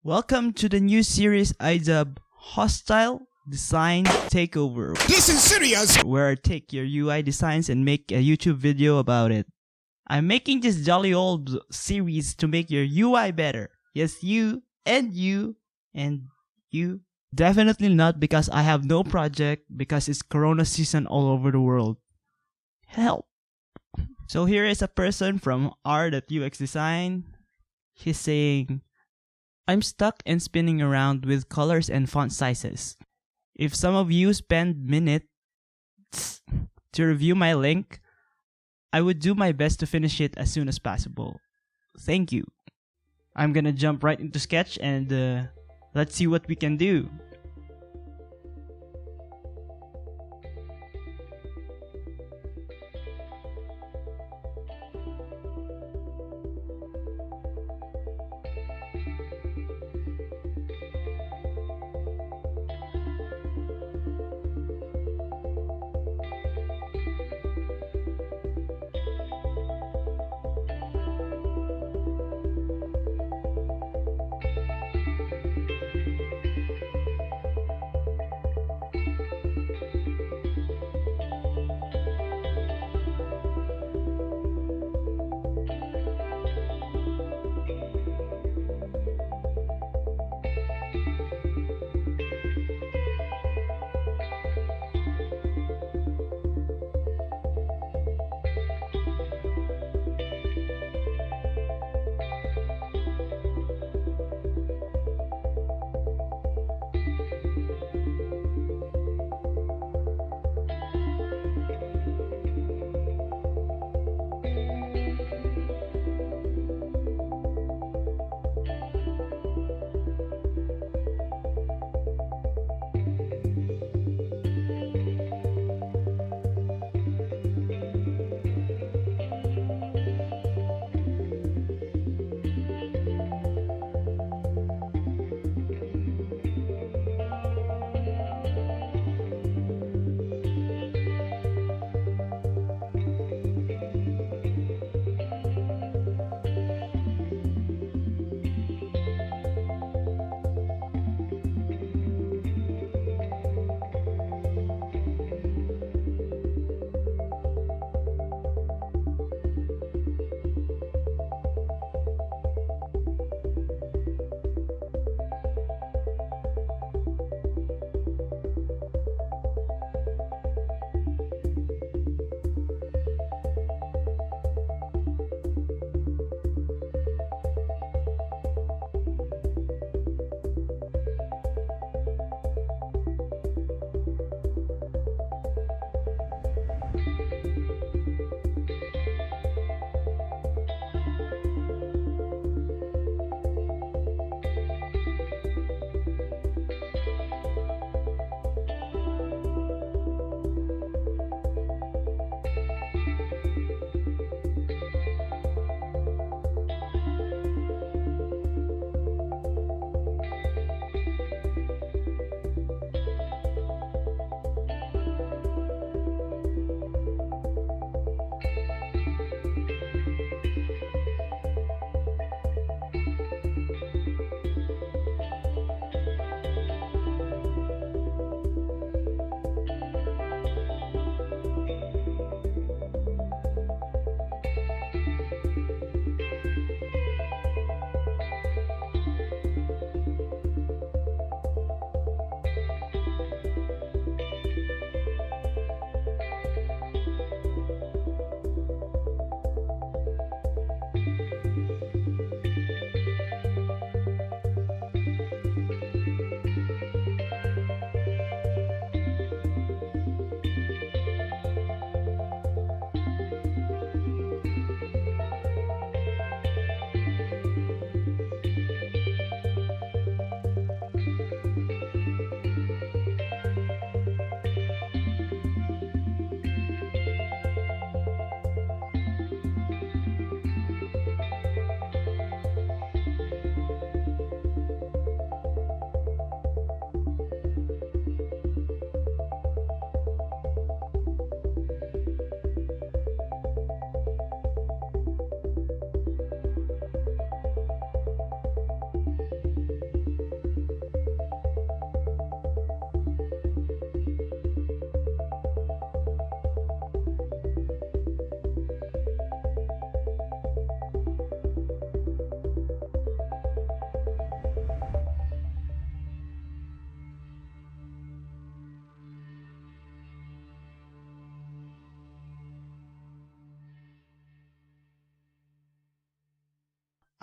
Welcome to the new series I dub Hostile Design Takeover. This is serious! Where I take your UI designs and make a YouTube video about it. I'm making this jolly old series to make your UI better. Yes, you, and you, and you. Definitely not because I have no project, because it's Corona season all over the world. Help! So here is a person from R.UX Design. He's saying, I'm stuck and spinning around with colors and font sizes. If some of you spend minutes to review my link, I would do my best to finish it as soon as possible. Thank you. I'm gonna jump right into Sketch and let's see what we can do.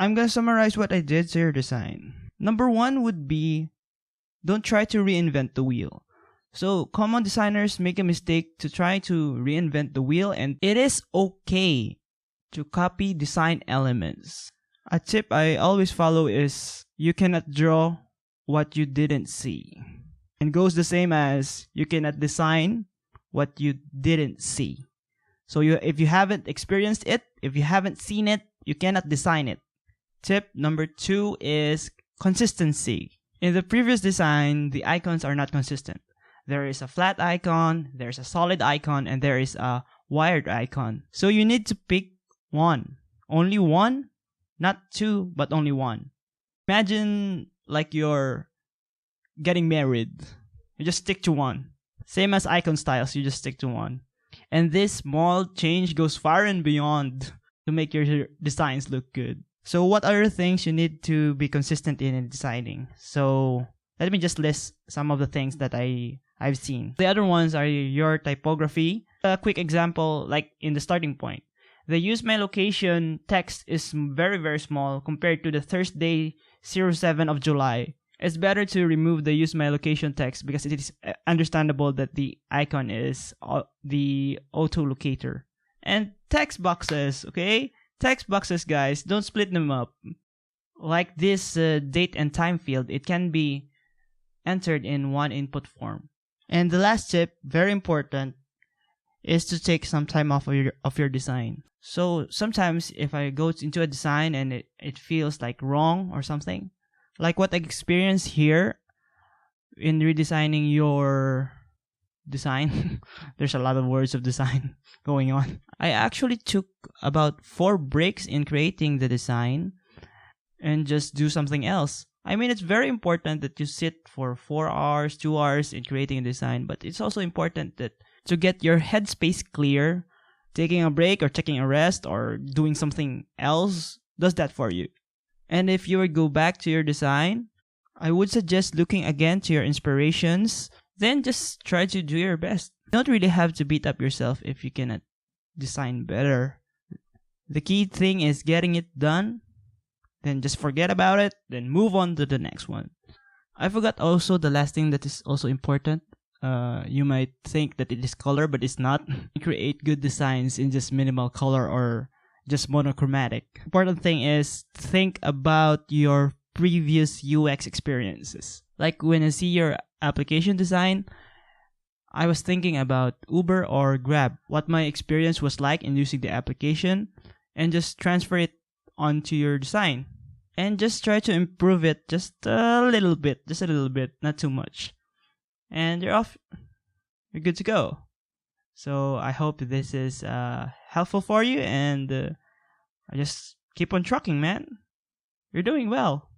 I'm gonna summarize what I did to your design. Number 1 would be, don't try to reinvent the wheel. So common designers make a mistake to try to reinvent the wheel, and it is okay to copy design elements. A tip I always follow is, you cannot draw what you didn't see. And goes the same as, you cannot design what you didn't see. So if you haven't experienced it, if you haven't seen it, you cannot design it. Tip number 2 is consistency. In the previous design, the icons are not consistent. There is a flat icon, there's a solid icon, and there is a wired icon. So you need to pick one. Only one? Not 2, but only 1. Imagine like you're getting married. You just stick to 1. Same as icon styles, you just stick to 1. And this small change goes far and beyond to make your designs look good. So what are the things you need to be consistent in designing? So let me just list some of the things that I've seen. The other ones are your typography. A quick example, like in the starting point. The use my location text is very, very small compared to the Thursday 07 of July. It's better to remove the use my location text because it is understandable that the icon is the auto locator. And text boxes, okay? Text boxes, guys, don't split them up. Like this date and time field, it can be entered in one input form. And the last tip, very important, is to take some time off of your design. So sometimes if I go into a design and it feels like wrong or something, like what I experienced here in redesigning your design, there's a lot of words of design going on. I actually took about 4 breaks in creating the design and just do something else. I mean, it's very important that you sit for 4 hours, 2 hours in creating a design, but it's also important that to get your headspace clear, taking a break or taking a rest or doing something else does that for you. And if you would go back to your design, I would suggest looking again to your inspirations, then just try to do your best. You don't really have to beat up yourself if you cannot design better. The key thing is getting it done, then just forget about it, then move on to the next one. I forgot also the last thing that is also important. You might think that it is color, but it's not. Create good designs in just minimal color or just monochromatic. Important thing is think about your previous UX experiences. Like when I see your application design, I was thinking about Uber or Grab, what my experience was like in using the application, and just transfer it onto your design. And just try to improve it just a little bit, not too much. And you're off. You're good to go. So I hope this is helpful for you, and I just keep on trucking, man. You're doing well.